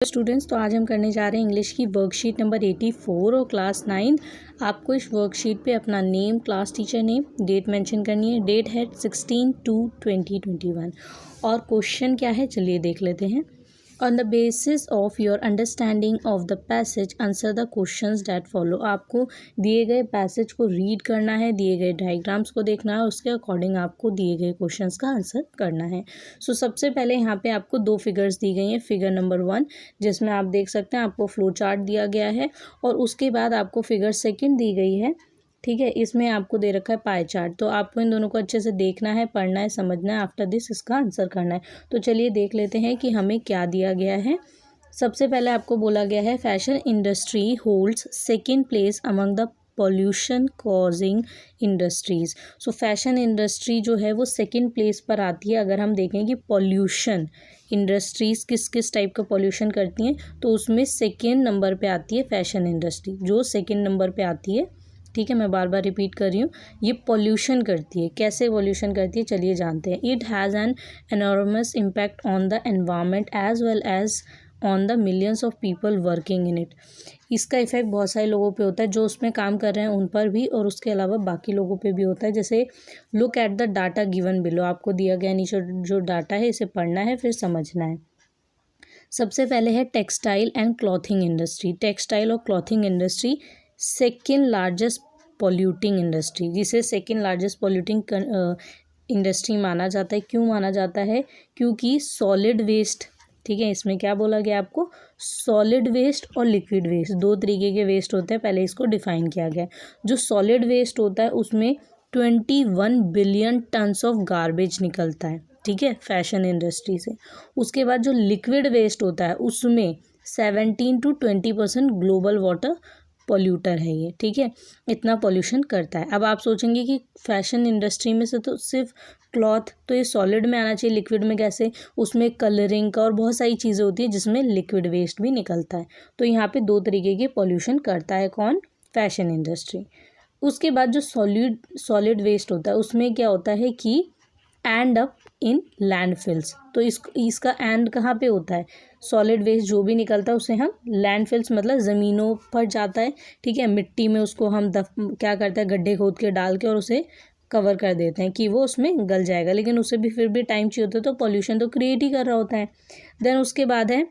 Students, तो आज हम करने जा रहे हैं इंग्लिश की वर्कशीट नंबर 84 और क्लास 9। आपको इस वर्कशीट पे अपना name, class teacher name, date mention करनी है। डेट है 16/2/2021 और क्वेश्चन क्या है चलिए देख लेते हैं। On the basis of your understanding of the passage answer the questions that follow. आपको दिए गए पैसेज को रीड करना है, दिए गए डायग्राम्स को देखना है और उसके अकॉर्डिंग आपको दिए गए क्वेश्चंस का आंसर करना है। सो सबसे पहले यहाँ पे आपको दो फिगर्स दी गई हैं। फिगर नंबर 1 जिसमें आप देख सकते हैं आपको फ्लो चार्ट दिया गया है और उसके बाद आपको फिगर 2 दी गई है। ठीक है, इसमें आपको दे रखा है पाई चार्ट। तो आपको इन दोनों को अच्छे से देखना है, पढ़ना है, समझना है। आफ्टर दिस इसका आंसर करना है। तो चलिए देख लेते हैं कि हमें क्या दिया गया है। सबसे पहले आपको बोला गया है fashion industry holds second place among the pollution causing industries. So fashion industry जो है वो सेकेंड प्लेस पर आती है। अगर हम देखें कि पॉल्यूशन इंडस्ट्रीज़ किस किस टाइप का पॉल्यूशन करती हैं तो उसमें सेकेंड नंबर पे आती है फैशन इंडस्ट्री, जो सेकेंड नंबर पे आती है। ठीक है, मैं बार बार रिपीट कर रही हूँ, ये पॉल्यूशन करती है। कैसे पॉल्यूशन करती है चलिए जानते हैं। It has an enormous impact on the environment as well as on the millions of people working in it. इसका इफेक्ट बहुत सारे लोगों पे होता है, जो उसमें काम कर रहे हैं उन पर भी और उसके अलावा बाकी लोगों पे भी होता है। जैसे look at the data given below, आपको दिया गया नीचे जो डाटा है इसे पढ़ना है फिर समझना है। सबसे पहले है textile and clothing industry. Textile और clothing industry second largest polluting industry, जिसे सेकेंड लार्जेस्ट पॉल्यूटिंग इंडस्ट्री माना जाता है। क्यों माना जाता है? क्योंकि सॉलिड वेस्ट, ठीक है, इसमें क्या बोला गया आपको, सॉलिड वेस्ट और लिक्विड वेस्ट दो तरीके के वेस्ट होते हैं। पहले इसको डिफाइन किया गया है। जो सॉलिड वेस्ट होता है उसमें 21 बिलियन टन्स ऑफ गार्बेज निकलता है, ठीक है, फैशन इंडस्ट्री से। उसके बाद जो लिक्विड वेस्ट होता है उसमें 17 to 20% ग्लोबल वाटर पॉल्यूटर है ये, ठीक है, इतना पॉल्यूशन करता है। अब आप सोचेंगे कि फैशन इंडस्ट्री में से तो सिर्फ क्लॉथ, तो ये सॉलिड में आना चाहिए, लिक्विड में कैसे? उसमें कलरिंग का और बहुत सारी चीज़ें होती है जिसमें लिक्विड वेस्ट भी निकलता है। तो यहाँ पे दो तरीके के पॉल्यूशन करता है कौन? Fashion industry. उसके बाद जो सॉलिड वेस्ट होता है उसमें क्या होता है कि एंड अप इन लैंडफिल्स। तो इसका एंड कहाँ पे होता है? सॉलिड वेस्ट जो भी निकलता है उसे हम लैंडफिल्स मतलब ज़मीनों पर जाता है, ठीक है, मिट्टी में उसको हम क्या करते हैं, गड्ढे खोद के डाल के और उसे कवर कर देते हैं कि वो उसमें गल जाएगा, लेकिन उसे भी फिर भी टाइम चाहिए होता है, तो पॉल्यूशन तो क्रिएट ही कर रहा होता है। देन उसके बाद है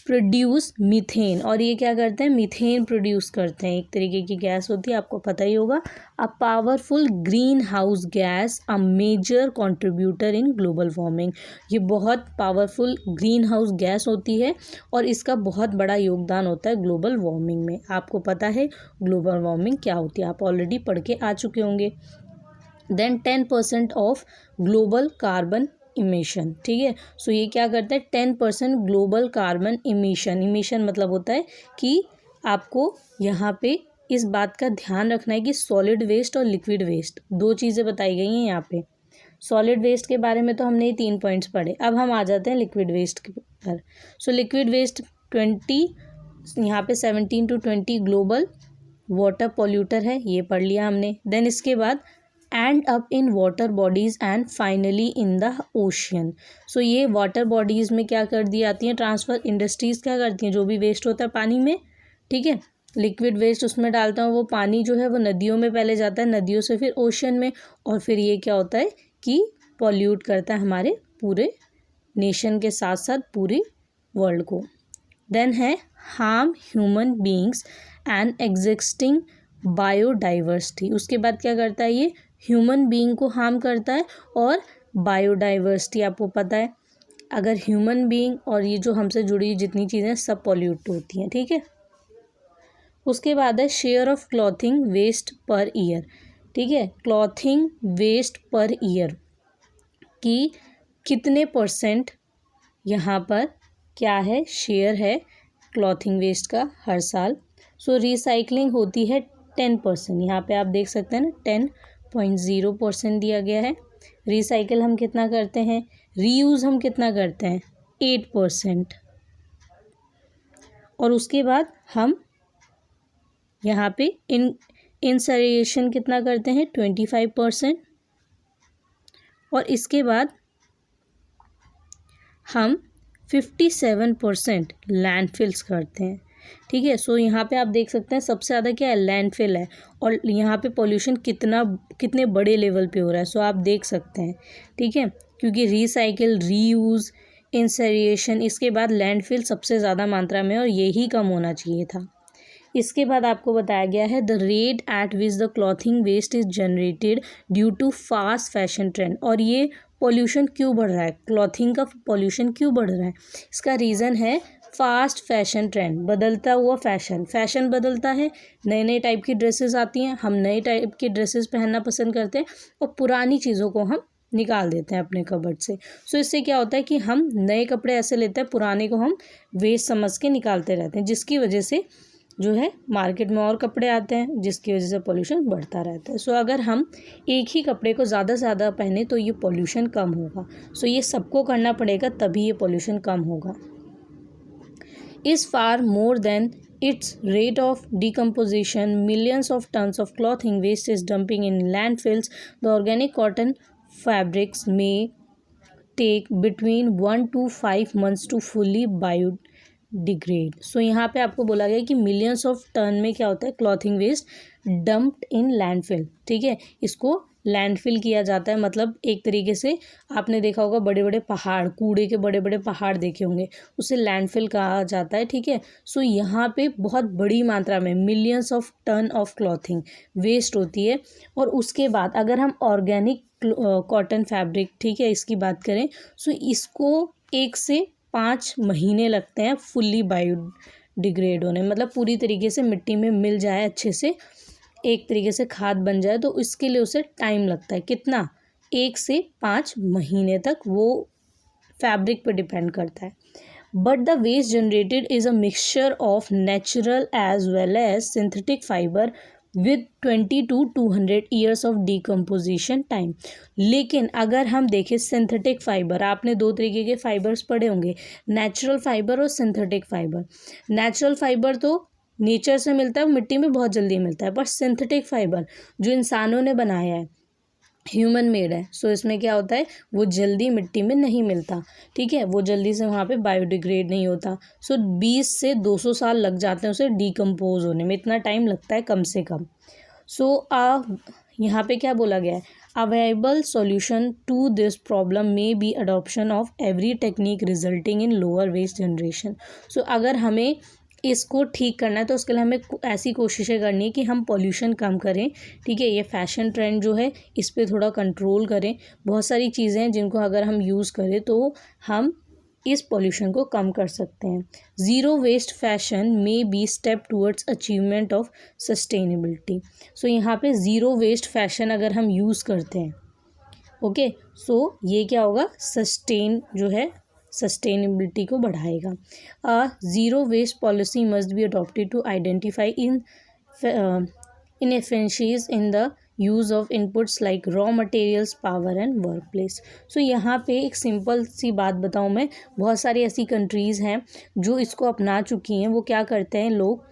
प्रोड्यूस मीथेन, और ये क्या करते हैं? मीथेन प्रोड्यूस करते हैं, एक तरीके की गैस होती है, आपको पता ही होगा। A powerful green house gas, a major contributor in global warming. ये बहुत पावरफुल ग्रीन हाउस गैस होती है और इसका बहुत बड़ा योगदान होता है ग्लोबल वार्मिंग में। आपको पता है ग्लोबल वार्मिंग क्या होती है, आप ऑलरेडी पढ़ के आ चुके होंगे। Then 10% of global carbon emission, ठीक है। सो ये क्या करता है? 10% ग्लोबल कार्बन इमिशन मतलब होता है कि आपको यहाँ पे इस बात का ध्यान रखना है कि सॉलिड वेस्ट और लिक्विड वेस्ट दो चीज़ें बताई गई हैं यहाँ पे। सॉलिड वेस्ट के बारे में तो हमने ये 3 पॉइंट्स पढ़े। अब हम आ जाते हैं लिक्विड वेस्ट पर। सो लिक्विड वेस्ट 20, यहाँ पे 17 to 20 ग्लोबल वाटर पॉल्यूटर है, ये पढ़ लिया हमने। देन इसके बाद end up in water bodies and finally in the ocean. So ये वाटर बॉडीज़ में क्या कर दी जाती हैं? ट्रांसफ़र। इंडस्ट्रीज़ क्या करती हैं? जो भी वेस्ट होता है पानी में, ठीक है, लिक्विड वेस्ट उसमें डालता हूँ, वो पानी जो है वो नदियों में पहले जाता है, नदियों से फिर ओशियन में, और फिर ये क्या होता है कि पॉल्यूट करता है हमारे पूरे नेशन के साथ साथ पूरी वर्ल्ड को। देन है harm human beings and existing biodiversity. उसके बाद क्या करता है? ये ह्यूमन बीइंग को हार्म करता है और बायोडाइवर्सिटी, आपको पता है अगर ह्यूमन बीइंग और ये जो हमसे जुड़ी जितनी चीज़ें सब पॉल्यूट होती हैं, ठीक है। उसके बाद है share of clothing waste per year, ठीक है, क्लॉथिंग वेस्ट पर ईयर की कितने % यहाँ पर क्या है? शेयर है क्लॉथिंग वेस्ट का हर साल। सो रिसाइकलिंग होती है 10%, यहाँ पे आप देख सकते हैं ना 10.0% दिया गया है। रिसाइकिल हम कितना करते हैं? रीयूज़ हम कितना करते हैं? 8%। और उसके बाद हम यहाँ पे इंसरेशन कितना करते हैं? 25%। और इसके बाद हम 57% लैंडफिल्स करते हैं। ठीक है, सो यहाँ पे आप देख सकते हैं सबसे ज़्यादा क्या है, लैंडफिल है। और यहाँ पे पॉल्यूशन कितने बड़े लेवल पे हो रहा है, सो आप देख सकते हैं। ठीक है, क्योंकि रिसाइकिल, रीयूज़, इंसरिएशन, इसके बाद लैंडफिल सबसे ज़्यादा मात्रा में, और यही कम होना चाहिए था। इसके बाद आपको बताया गया है the rate at which the clothing waste is generated due to fast fashion trend. और ये पॉल्यूशन क्यों बढ़ रहा है, क्लॉथिंग का पॉल्यूशन क्यों बढ़ रहा है, इसका रीज़न है फास्ट फैशन ट्रेंड, बदलता हुआ फैशन बदलता है, नए नए टाइप की ड्रेसेस आती हैं, हम नए टाइप की ड्रेसेस पहनना पसंद करते हैं और पुरानी चीज़ों को हम निकाल देते हैं अपने कबर्ड से। सो इससे क्या होता है कि हम नए कपड़े ऐसे लेते हैं, पुराने को हम वेस्ट समझ के निकालते रहते हैं, जिसकी वजह से जो है मार्केट में और कपड़े आते हैं, जिसकी वजह से पोल्यूशन बढ़ता रहता है। सो अगर हम एक ही कपड़े को ज़्यादा से ज़्यादा पहने तो ये पोल्यूशन कम होगा। सो ये सबको करना पड़ेगा, तभी ये पोल्यूशन कम होगा। Is far more than its rate of decomposition, millions of tons of clothing waste is dumping in landfills. The organic cotton fabrics may take between 1 to 5 months to fully biodegrade. सो यहाँ पे आपको बोला गया कि millions of ton में क्या होता है, क्लॉथिंग वेस्ट डंप्ड इन लैंडफिल। ठीक है, इसको लैंडफिल किया जाता है, मतलब एक तरीके से आपने देखा होगा बड़े बड़े पहाड़, कूड़े के बड़े बड़े पहाड़ देखे होंगे, उसे लैंडफिल कहा जाता है। ठीक है, सो यहाँ पे बहुत बड़ी मात्रा में millions of ton of clothing waste होती है। और उसके बाद अगर हम ऑर्गेनिक कॉटन फैब्रिक, ठीक है, इसकी बात करें, सो इसको 1 से 5 महीने लगते हैं फुल्ली बायोडिग्रेड होने, मतलब पूरी तरीके से मिट्टी में मिल जाए, अच्छे से एक तरीके से खाद बन जाए, तो इसके लिए उसे टाइम लगता है। कितना, 1 से 5 महीने तक, वो फैब्रिक पर डिपेंड करता है। But the waste generated is a mixture of natural as well as synthetic fibre with 20 to 200 years of decomposition time. लेकिन अगर हम देखें सिंथेटिक फाइबर, आपने 2 तरीके के फाइबर्स पढ़े होंगे, नेचुरल फाइबर और सिंथेटिक फाइबर। नेचुरल फाइबर तो नेचर से मिलता है, मिट्टी में बहुत जल्दी मिलता है, पर सिंथेटिक फाइबर जो इंसानों ने बनाया है, ह्यूमन मेड है, सो इसमें क्या होता है, वो जल्दी मिट्टी में नहीं मिलता। ठीक है, वो जल्दी से वहाँ पे बायोडिग्रेड नहीं होता। सो 20 से 200 साल लग जाते हैं उसे डिकम्पोज होने में, इतना टाइम लगता है कम से कम। सो यहाँ पे क्या बोला गया है, a viable solution to this problem may be adoption of every technique resulting in lower waste generation. So अगर हमें इसको ठीक करना है तो उसके लिए हमें ऐसी कोशिशें करनी है कि हम पॉल्यूशन कम करें। ठीक है, ये फैशन ट्रेंड जो है इस पे थोड़ा कंट्रोल करें। बहुत सारी चीज़ें हैं जिनको अगर हम यूज़ करें तो हम इस पॉल्यूशन को कम कर सकते हैं। Zero waste fashion may be step towards achievement of sustainability. So यहाँ पे ज़ीरो वेस्ट फैशन अगर हम यूज़ करते हैं, ओके, सो ये क्या होगा, सस्टेनेबिलिटी को बढ़ाएगा। Zero waste policy must be adopted to identify inefficiencies in the use of inputs like raw materials, power and work place. So यहाँ पे एक सिंपल सी बात बताऊँ मैं, बहुत सारी ऐसी कंट्रीज़ हैं जो इसको अपना चुकी हैं। वो क्या करते हैं लोग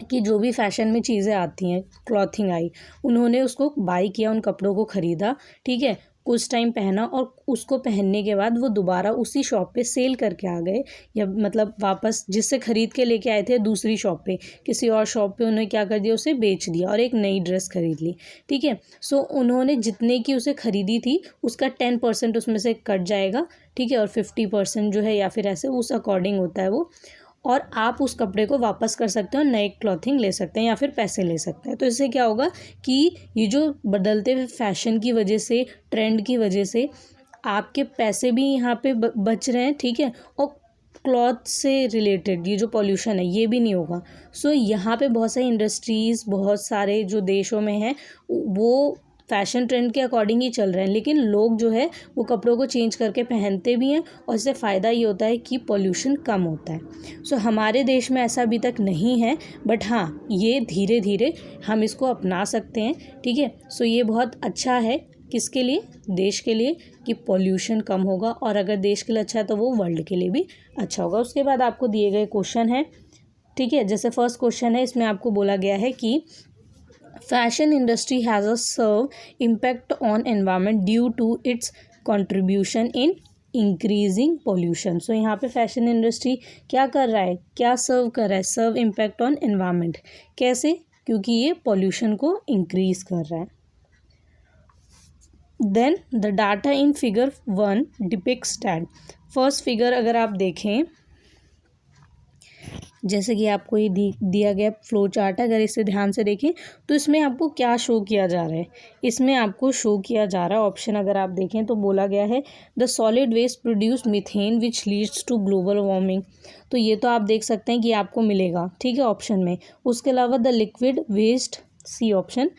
कि जो भी फैशन में चीज़ें आती हैं, क्लॉथिंग आई, उन्होंने उसको बाई किया, उन कपड़ों को ख़रीदा, ठीक है, कुछ टाइम पहना और उसको पहनने के बाद वो दोबारा उसी शॉप पे सेल करके आ गए, या मतलब वापस जिससे ख़रीद के लेके आए थे दूसरी शॉप पे, किसी और शॉप पे उन्होंने क्या कर दिया, उसे बेच दिया और एक नई ड्रेस ख़रीद ली। ठीक है, सो उन्होंने जितने की उसे ख़रीदी थी उसका 10% उसमें से कट जाएगा। ठीक है, और 50% जो है या फिर ऐसे उस अकॉर्डिंग होता है वो, और आप उस कपड़े को वापस कर सकते हो, नए क्लॉथिंग ले सकते हैं या फिर पैसे ले सकते हैं। तो इससे क्या होगा कि ये जो बदलते हुए फैशन की वजह से, ट्रेंड की वजह से आपके पैसे भी यहाँ पे बच रहे हैं। ठीक है, और क्लॉथ से रिलेटेड ये जो पॉल्यूशन है ये भी नहीं होगा। सो यहाँ पे बहुत सारी इंडस्ट्रीज़, बहुत सारे जो देशों में हैं वो फैशन ट्रेंड के अकॉर्डिंग ही चल रहे हैं, लेकिन लोग जो है वो कपड़ों को चेंज करके पहनते भी हैं, और इससे फ़ायदा ये होता है कि पॉल्यूशन कम होता है। सो हमारे देश में ऐसा अभी तक नहीं है, बट हाँ, ये धीरे धीरे हम इसको अपना सकते हैं। ठीक है, सो ये बहुत अच्छा है, किसके लिए, देश के लिए, कि पॉल्यूशन कम होगा, और अगर देश के लिए अच्छा है तो वो वर्ल्ड के लिए भी अच्छा होगा। उसके बाद आपको दिए गए क्वेश्चन है। ठीक है, जैसे फर्स्ट क्वेश्चन है, इसमें आपको बोला गया है कि fashion industry has a severe impact on environment due to its contribution in increasing pollution. So यहाँ पे फैशन इंडस्ट्री क्या कर रहा है, क्या सर्व कर रहा है, सर्व इम्पैक्ट ऑन एनवायरनमेंट। कैसे, क्योंकि ये पॉल्यूशन को इंक्रीज कर रहा है। Then the data in figure 1 depicts that. First figure अगर आप देखें, जैसे कि आपको ये दिया गया फ्लो चार्ट है, अगर इसे ध्यान से देखें तो इसमें आपको क्या शो किया जा रहा है, इसमें आपको शो किया जा रहा है ऑप्शन अगर आप देखें तो बोला गया है the solid waste produce methane which leads to global warming. तो ये तो आप देख सकते हैं कि आपको मिलेगा, ठीक है, ऑप्शन में। उसके अलावा the liquid waste, C option,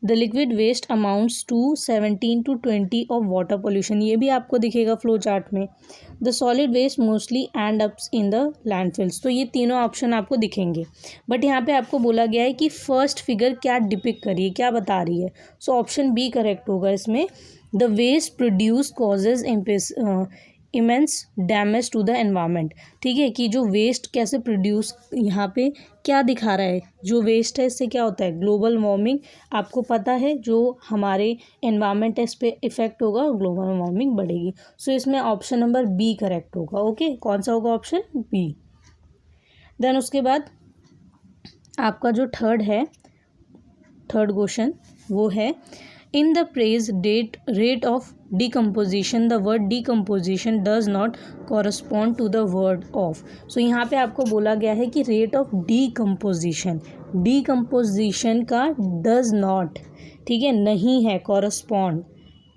the liquid waste amounts to 17 to 20 of water pollution, ये भी आपको दिखेगा फ्लो चार्ट में। The solid waste mostly end ups in the landfills, तो ये तीनों ऑप्शन आपको दिखेंगे। बट यहाँ पे आपको बोला गया है कि फर्स्ट फिगर क्या डिपिक्ट करी है, क्या बता रही है। सो ऑप्शन बी करेक्ट होगा इसमें। The waste produce causes immense damage to the environment, ठीक है, कि जो वेस्ट कैसे प्रोड्यूस, यहाँ पे क्या दिखा रहा है, जो वेस्ट है इससे क्या होता है, ग्लोबल वार्मिंग। आपको पता है जो हमारे एनवायरनमेंट है इस पर इफेक्ट होगा और ग्लोबल वार्मिंग बढ़ेगी। सो इसमें ऑप्शन नंबर बी करेक्ट होगा। ओके, कौन सा होगा, ऑप्शन बी। देन उसके बाद आपका जो थर्ड क्वेश्चन वो है in the praise rate of decomposition the word decomposition does not correspond to the word of। सो यहाँ पे आपको बोला गया है कि रेट ऑफ decomposition का does not, ठीक है, नहीं है, correspond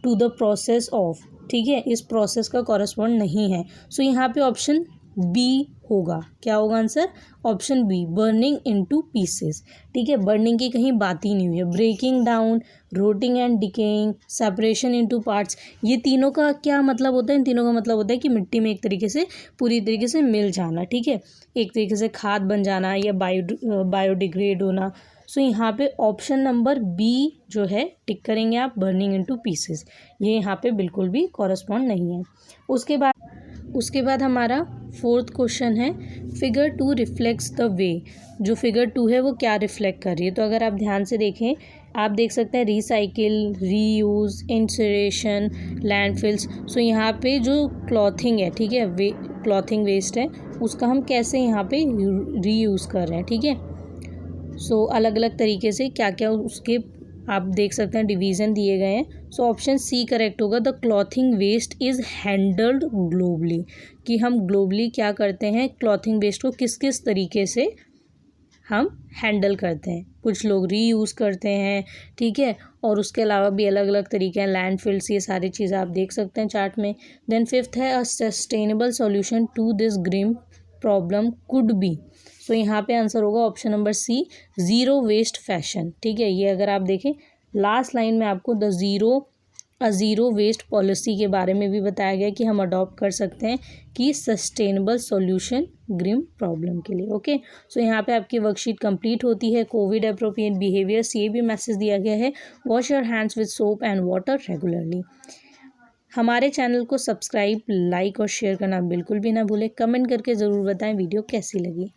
to the process of, ठीक है, इस प्रोसेस का correspond नहीं है। सो यहाँ पे ऑप्शन बी होगा। क्या होगा answer, option B, burning into pieces, ठीक है, बर्निंग की कहीं बात ही नहीं हुई है। Breaking down, rotting and decaying, separation into parts, ये तीनों का क्या मतलब होता है, इन तीनों का मतलब होता है कि मिट्टी में एक तरीके से पूरी तरीके से मिल जाना, ठीक है, एक तरीके से खाद बन जाना या बायोडिग्रेड होना। सो यहाँ पे ऑप्शन नंबर बी जो है टिक करेंगे आप, बर्निंग इनटू पीसेस, ये यहाँ पे बिल्कुल भी कॉरस्पॉन्ड नहीं है। उसके बाद हमारा फोर्थ क्वेश्चन है फिगर 2 रिफ्लेक्ट्स द वे। जो फिगर 2 है वो क्या रिफ्लेक्ट कर रही है, तो अगर आप ध्यान से देखें आप देख सकते हैं रिसाइकिल, रीयूज़, इंसिनरेशन, लैंडफिल्स। सो यहाँ पे जो क्लॉथिंग है, ठीक है, क्लॉथिंग वेस्ट है, उसका हम कैसे यहाँ पे रीयूज़ कर रहे हैं, ठीक है। सो अलग अलग तरीके से क्या क्या उसके आप देख सकते हैं डिवीज़न दिए गए हैं। सो ऑप्शन सी करेक्ट होगा, the clothing waste is handled globally, कि हम ग्लोबली क्या करते हैं, क्लॉथिंग वेस्ट को किस किस तरीके से हम हैंडल करते हैं। कुछ लोग रीयूज़ करते हैं, ठीक है, और उसके अलावा भी अलग अलग तरीके हैं, लैंडफिल्स, ये सारी चीज़ें आप देख सकते हैं चार्ट में। देन फिफ्थ है a sustainable solution to this green problem could be. So यहाँ पे आंसर होगा option number C, zero waste fashion, ठीक है। ये अगर आप देखें लास्ट लाइन में आपको ज़ीरो वेस्ट पॉलिसी के बारे में भी बताया गया कि हम अडॉप्ट कर सकते हैं कि सस्टेनेबल सॉल्यूशन ग्रीन प्रॉब्लम के लिए। ओके, सो यहाँ पे आपकी वर्कशीट कंप्लीट होती है। कोविड अप्रोप्रिएट बिहेवियर्स, ये भी मैसेज दिया गया है, wash your hands with soap and water regularly. हमारे चैनल को सब्सक्राइब, लाइक और शेयर करना बिल्कुल भी ना भूलें। कमेंट करके ज़रूर बताएं वीडियो कैसी लगी।